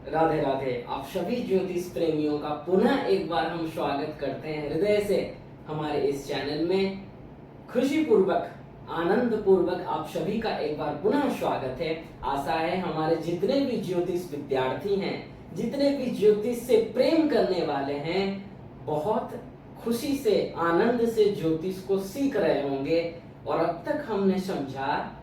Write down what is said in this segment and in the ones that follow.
राधे राधे। आप सभी ज्योतिष प्रेमियों का पुनः एक बार हम स्वागत करते हैं हृदय से हमारे इस चैनल में। खुशी पूर्वक, आनंद पूर्वक आप सभी का एक बार पुनः स्वागत है। आशा है हमारे जितने भी ज्योतिष विद्यार्थी हैं, जितने भी ज्योतिष से प्रेम करने वाले हैं, बहुत खुशी से, आनंद से ज्योतिष को सीख रहे होंगे। और अब तक हमने समझा,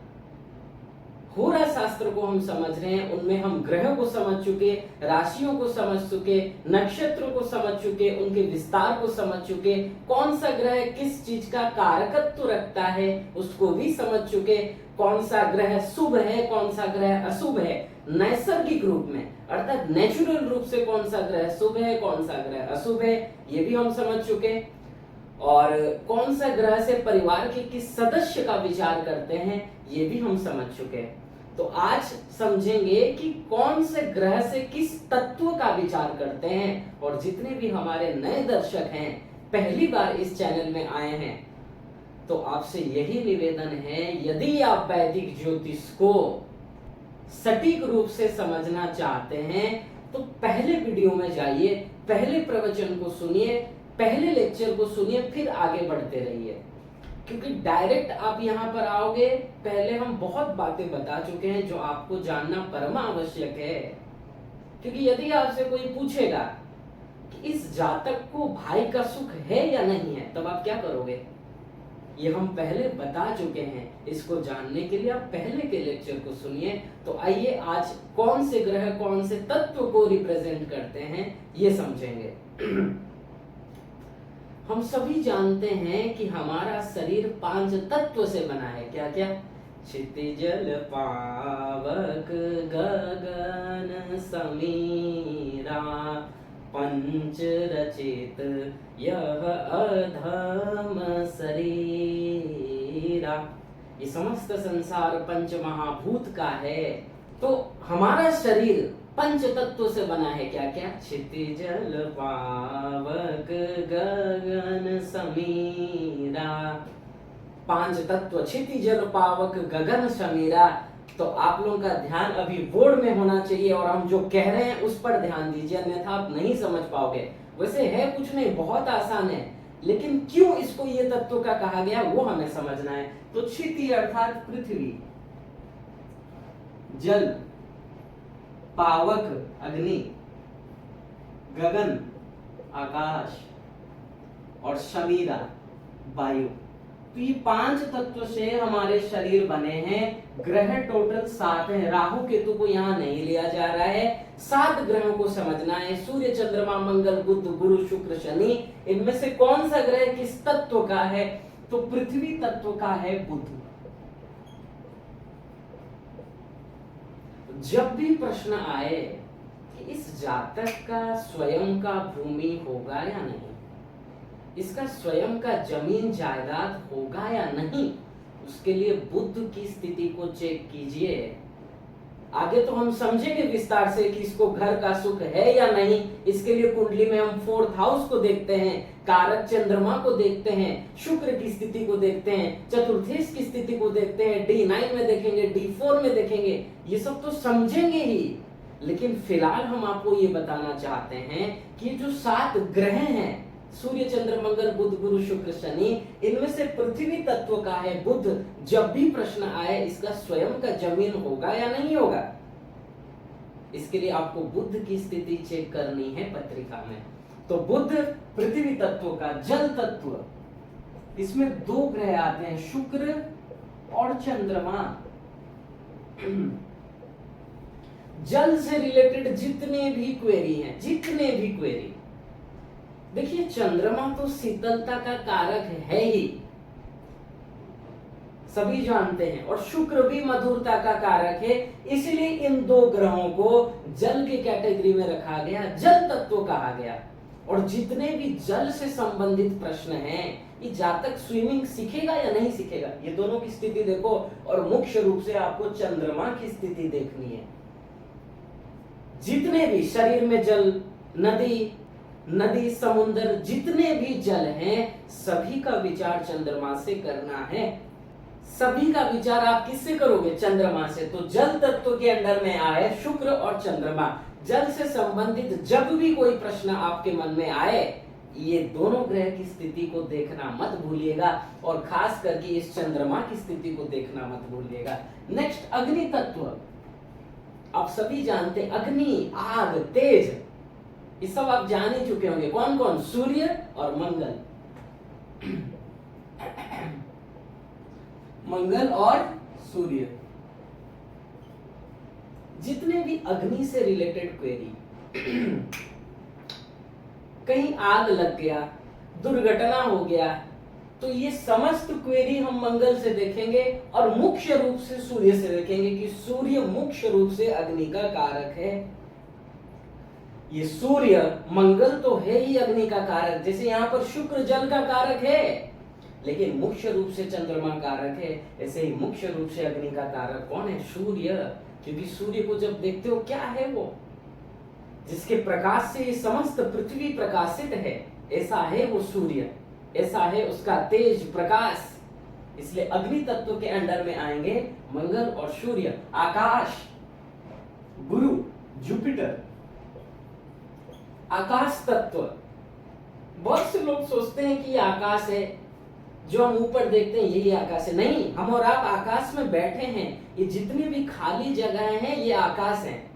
होरा शास्त्र को हम समझ रहे हैं, उनमें हम ग्रह को समझ चुके, राशियों को समझ चुके, नक्षत्रों को समझ चुके, उनके विस्तार को समझ चुके, कौन सा ग्रह किस चीज का कारकत्व रखता है उसको भी समझ चुके, कौन सा ग्रह शुभ है, कौन सा ग्रह अशुभ है, नैसर्गिक रूप में अर्थात नेचुरल रूप से कौन सा ग्रह शुभ है, कौन सा ग्रह अशुभ है, ये भी हम समझ चुके। और कौन सा ग्रह से परिवार के किस सदस्य का विचार करते हैं, ये भी हम समझ चुके। तो आज समझेंगे कि कौन से ग्रह से किस तत्व का विचार करते हैं। और जितने भी हमारे नए दर्शक हैं, पहली बार इस चैनल में आए हैं, तो आपसे यही निवेदन है, यदि आप वैदिक ज्योतिष को सटीक रूप से समझना चाहते हैं तो पहले वीडियो में जाइए, पहले प्रवचन को सुनिए, पहले लेक्चर को सुनिए, फिर आगे बढ़ते रहिए। क्योंकि डायरेक्ट आप यहाँ पर आओगे, पहले हम बहुत बातें बता चुके हैं जो आपको जानना परमा आवश्यक है। क्योंकि यदि आपसे कोई पूछेगा कि इस जातक को भाई का सुख है या नहीं है, तब आप क्या करोगे? ये हम पहले बता चुके हैं। इसको जानने के लिए आप पहले के लेक्चर को सुनिए। तो आइए आज कौन से ग्रह कौन से तत्व को रिप्रेजेंट करते हैं ये समझेंगे। हम सभी जानते हैं कि हमारा शरीर 5 तत्व से बना है। क्या क्या? क्षितिज, जल, पावक, गगन, समीरा, पंच रचित यह अधम शरीरा। ये समस्त संसार पंच महाभूत का है। तो हमारा शरीर पंच तत्व से बना है। क्या क्या? क्षितिज, जल, पावक, गगन, समीरा। 5 तत्व, क्षितिज, जल, पावक, गगन, समीरा। तो आप लोगों का ध्यान अभी बोर्ड में होना चाहिए और हम जो कह रहे हैं उस पर ध्यान दीजिए, अन्यथा आप नहीं समझ पाओगे। वैसे है कुछ नहीं, बहुत आसान है, लेकिन क्यों इसको ये तत्व का कहा गया वो हमें समझना है। तो क्षिति अर्थात पृथ्वी, जल, पावक अग्नि, गगन आकाश और समीरा वायु। तो ये 5 तत्व से हमारे शरीर बने हैं। ग्रह टोटल 7 हैं। राहु केतु को यहाँ नहीं लिया जा रहा है। 7 ग्रहों को समझना है। सूर्य, चंद्रमा, मंगल, बुध, गुरु, शुक्र, शनि। इनमें से कौन सा ग्रह किस तत्व का है? तो पृथ्वी तत्व का है बुध। जब भी प्रश्न आए कि इस जातक का स्वयं का भूमि होगा या नहीं, इसका स्वयं का जमीन जायदाद होगा या नहीं, उसके लिए बुध की स्थिति को चेक कीजिए। आगे तो हम समझेंगे विस्तार से कि इसको घर का सुख है या नहीं। इसके लिए कुंडली में हम 4th हाउस को देखते हैं, कारक चंद्रमा को देखते हैं, शुक्र की स्थिति को देखते हैं, चतुर्थेश की स्थिति को देखते हैं, D9 में देखेंगे, D4 में देखेंगे। ये सब तो समझेंगे ही, लेकिन फिलहाल हम आपको ये बताना चाहते हैं कि जो 7 ग्रह हैं, सूर्य, चंद्र, मंगल, बुध, गुरु, शुक्र, शनि, इनमें से पृथ्वी तत्व का है बुध। जब भी प्रश्न आए इसका स्वयं का जमीन होगा या नहीं होगा, इसके लिए आपको बुध की स्थिति चेक करनी है पत्रिका में। तो बुध पृथ्वी तत्व का, जल तत्व, इसमें 2 ग्रह आते हैं, शुक्र और चंद्रमा। जल से रिलेटेड जितने भी क्वेरी हैं, जितने भी क्वेरी, देखिए चंद्रमा तो शीतलता का कारक है ही, सभी जानते हैं, और शुक्र भी मधुरता का कारक है। इसलिए इन 2 ग्रहों को जल की कैटेगरी में रखा गया, जल तत्व कहा गया। और जितने भी जल से संबंधित प्रश्न हैं, ये जातक स्विमिंग सीखेगा या नहीं सीखेगा, ये दोनों की स्थिति देखो। और मुख्य रूप से आपको चंद्रमा की स्थिति देखनी है। जितने भी शरीर में जल, नदी, समुद्र, जितने भी जल हैं, सभी का विचार चंद्रमा से करना है। सभी का विचार आप किससे करोगे? चंद्रमा से। तो जल तत्व के अंडर में आए शुक्र और चंद्रमा। जल से संबंधित जब भी कोई प्रश्न आपके मन में आए, ये दोनों ग्रह की स्थिति को देखना मत भूलिएगा, और खास करके इस चंद्रमा की स्थिति को देखना मत भूलिएगा। नेक्स्ट, अग्नि तत्व। आप सभी जानते हैं अग्नि, आग, तेज, ये सब आप जान ही चुके होंगे। कौन कौन? सूर्य और मंगल। मंगल और सूर्य। जितने भी अग्नि से रिलेटेड क्वेरी, कहीं आग लग गया, दुर्घटना हो गया, तो ये समस्त क्वेरी हम मंगल से देखेंगे और मुख्य रूप से सूर्य से देखेंगे कि सूर्य मुख्य रूप से अग्नि का कारक है। ये सूर्य, मंगल तो है ही अग्नि का कारक, जैसे यहाँ पर शुक्र जल का कारक है, लेकिन मुख्य रूप से चंद्रमा कारक है, ऐसे ही मुख्य रूप से अग्नि का कारक कौन है? सूर्य। क्योंकि सूर्य को जब देखते हो, क्या है वो? जिसके प्रकाश से ये समस्त पृथ्वी प्रकाशित है, ऐसा है वो सूर्य, ऐसा है उसका तेज प्रकाश। इसलिए अग्नि तत्व के अंडर में आएंगे मंगल और सूर्य। आकाश, गुरु, जुपिटर। आकाश तत्व, बहुत से लोग सोचते हैं कि ये आकाश है, जो हम ऊपर देखते हैं यही आकाश है। नहीं, हम और आप आकाश में बैठे हैं, ये जितनी भी खाली जगह हैं ये आकाश है।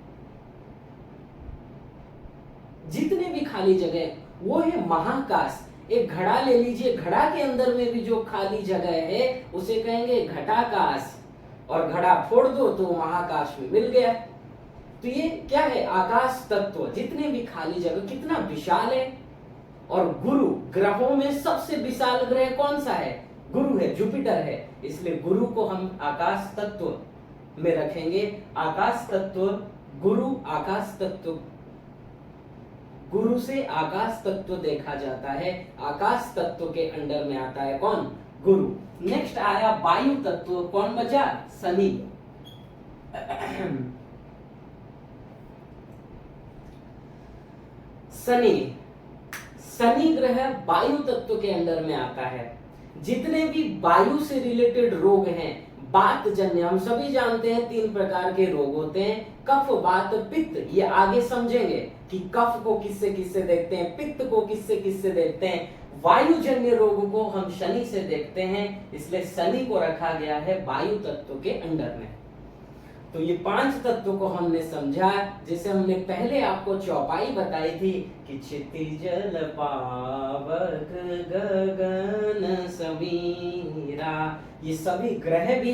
जितने भी खाली जगह वो है महाकाश। एक घड़ा ले लीजिए, घड़ा के अंदर में भी जो खाली जगह है उसे कहेंगे घटाकाश, और घड़ा फोड़ दो तो महाकाश में मिल गया। तो ये क्या है? आकाश तत्व। जितने भी खाली जगह, कितना विशाल है। और गुरु, ग्रहों में सबसे विशाल ग्रह कौन सा है? गुरु है, जुपिटर है। इसलिए गुरु को हम आकाश तत्व में रखेंगे। आकाश तत्व, गुरु, आकाश तत्व, गुरु से आकाश तत्व देखा जाता है। आकाश तत्व के अंडर में आता है कौन? गुरु। नेक्स्ट आया वायु तत्व। कौन बचा? शनि। शनि, शनि ग्रह वायु तत्व के अंडर में आता है। जितने भी वायु से रिलेटेड रोग हैं, वात जन्य, हम सभी जानते हैं 3 प्रकार के रोग होते हैं, कफ, वात, पित्त। ये आगे समझेंगे कि कफ को किससे किससे देखते हैं, पित्त को किससे किससे देखते हैं। वायु जन्य रोग को हम शनि से देखते हैं, इसलिए शनि को रखा गया है वायु तत्व के अंडर में। तो ये 5 तत्वों को हमने समझा, जिसे हमने पहले आपको चौपाई बताई थी कि क्षितिजल पावक गगन समीरा। ये सभी ग्रह भी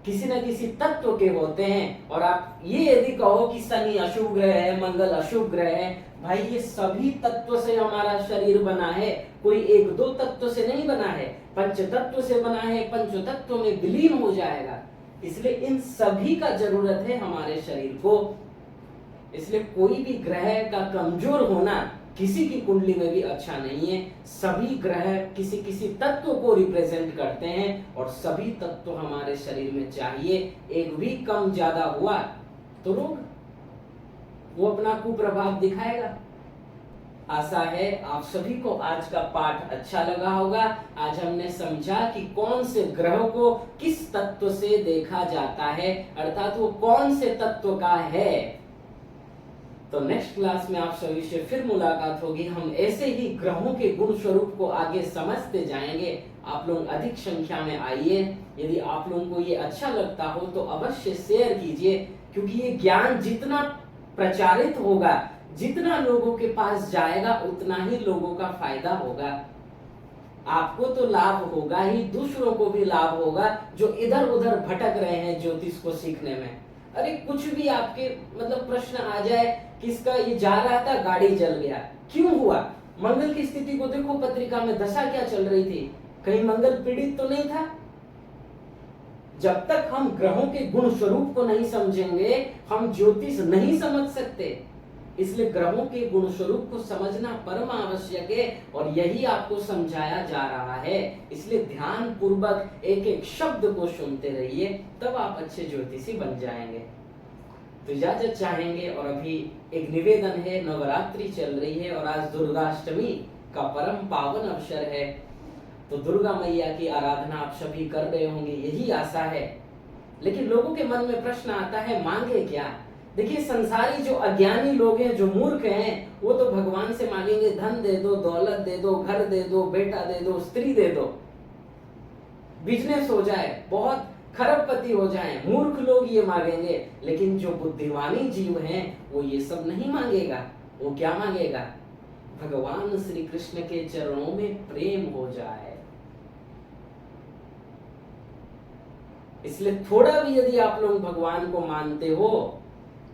किसी न किसी तत्व के होते हैं। और आप ये यदि कहो कि शनि अशुभ ग्रह है, मंगल अशुभ ग्रह है, भाई ये सभी तत्व से हमारा शरीर बना है, कोई 1-2 तत्व से नहीं बना है, पंच तत्व से बना है, पंच तत्व में विलीन हो जाएगा। इसलिए इन सभी का जरूरत है हमारे शरीर को। इसलिए कोई भी ग्रह का कमजोर होना किसी की कुंडली में भी अच्छा नहीं है। सभी ग्रह किसी किसी तत्व को रिप्रेजेंट करते हैं, और सभी तत्व हमारे शरीर में चाहिए। एक भी कम ज्यादा हुआ तो रोग, वो अपना कुप्रभाव दिखाएगा। आशा है आप सभी को आज का पाठ अच्छा लगा होगा। आज हमने समझा कि कौन से ग्रहों को किस तत्व से देखा जाता है, अर्थात वो कौन से तत्व का है। तो नेक्स्ट क्लास में आप सभी से फिर मुलाकात होगी। हम ऐसे ही ग्रहों के गुण स्वरूप को आगे समझते जाएंगे। आप लोग अधिक संख्या में आइए। यदि आप लोगों को ये अच्छा लगता हो तो अवश्य शेयर कीजिए, क्योंकि ये ज्ञान जितना प्रचारित होगा, जितना लोगों के पास जाएगा, उतना ही लोगों का फायदा होगा। आपको तो लाभ होगा ही, दूसरों को भी लाभ होगा जो इधर उधर भटक रहे हैं ज्योतिष को सीखने में। अरे कुछ भी आपके मतलब प्रश्न आ जाए, किसका ये जा रहा था गाड़ी जल गया, क्यों हुआ? मंगल की स्थिति को देखो, पत्रिका में दशा क्या चल रही थी, कहीं मंगल पीड़ित तो नहीं था? जब तक हम ग्रहों के गुण स्वरूप को नहीं समझेंगे, हम ज्योतिष नहीं समझ सकते। इसलिए ग्रहों के गुण स्वरूप को समझना परम आवश्यक है, और यही आपको समझाया जा रहा है। इसलिए ध्यान पूर्वक एक एक शब्द को सुनते रहिए, तब आप अच्छे ज्योतिषी बन जाएंगे। तो इजाजत चाहेंगे। और अभी एक निवेदन है, नवरात्रि चल रही है और आज दुर्गाष्टमी का परम पावन अवसर है। तो दुर्गा मैया की आराधना आप सभी कर रहे होंगे, यही आशा है। लेकिन लोगों के मन में प्रश्न आता है, मांगे क्या? देखिए, संसारी जो अज्ञानी लोग हैं, जो मूर्ख हैं, वो तो भगवान से मांगेंगे धन दे दो, दौलत दे दो, घर दे दो, बेटा दे दो, स्त्री दे दो, बिजनेस हो जाए, बहुत खरबपति हो जाए। मूर्ख लोग ये मांगेंगे। लेकिन जो बुद्धिमानी जीव हैं वो ये सब नहीं मांगेगा। वो क्या मांगेगा? भगवान श्री कृष्ण के चरणों में प्रेम हो जाए। इसलिए थोड़ा भी यदि आप लोग भगवान को मानते हो,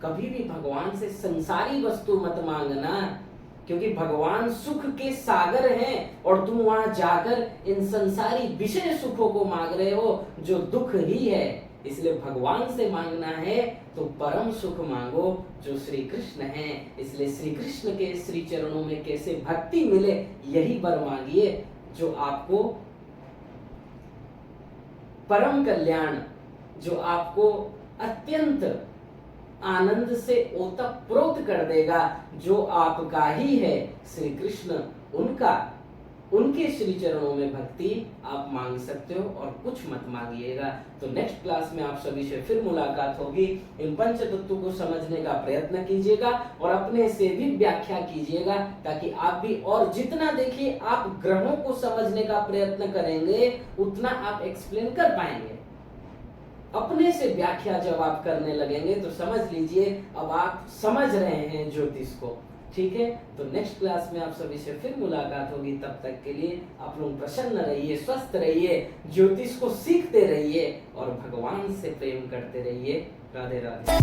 कभी भी भगवान से संसारी वस्तु मत मांगना, क्योंकि भगवान सुख के सागर हैं और तुम वहां जाकर इन संसारी विषय सुखों को मांग रहे हो, जो दुख ही है। इसलिए भगवान से मांगना है तो परम सुख मांगो, जो श्री कृष्ण हैं। इसलिए श्री कृष्ण के श्री चरणों में कैसे भक्ति मिले, यही वर मांगिए, जो आपको परम कल्याण, जो आपको अत्यंत आनंद से ओतप्रोत कर देगा, जो आपका ही है श्री कृष्ण, उनके श्री चरणों में भक्ति आप मांग सकते हो और कुछ मत मांगिएगा। तो नेक्स्ट क्लास में आप सभी से फिर मुलाकात होगी। इन पंच तत्वों को समझने का प्रयत्न कीजिएगा और अपने से भी व्याख्या कीजिएगा, ताकि आप भी, और जितना देखिए आप ग्रहों को समझने का प्रयत्न करेंगे उतना आप एक्सप्लेन कर पाएंगे। अपने से व्याख्या जब आप करने लगेंगे तो समझ लीजिए अब आप समझ रहे हैं ज्योतिष को। ठीक है, तो नेक्स्ट क्लास में आप सभी से फिर मुलाकात होगी। तब तक के लिए आप लोग प्रसन्न रहिए, स्वस्थ रहिए, ज्योतिष को सीखते रहिए और भगवान से प्रेम करते रहिए। राधे राधे।